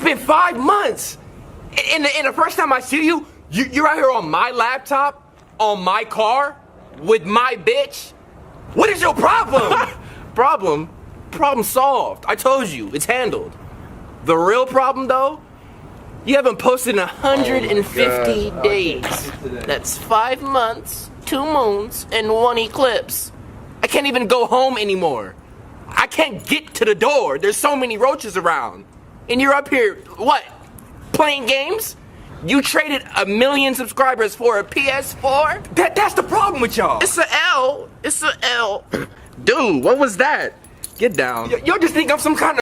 been 5 months. And the first time I see you, you're out here on my laptop, on my car, with my bitch. What is your problem? Problem solved. I told you, it's handled. The real problem though, you haven't posted in 150 days. That's 5 months, 2 moons, and 1 eclipse. I can't even go home anymore. I can't get to the door. There's so many roaches around. And you're up here, what? Playing games? You traded 1 million subscribers for a PS4? That's the problem with y'all. It's a L. It's a L. Dude, what was that? Get down. Y'all just think I'm some kind of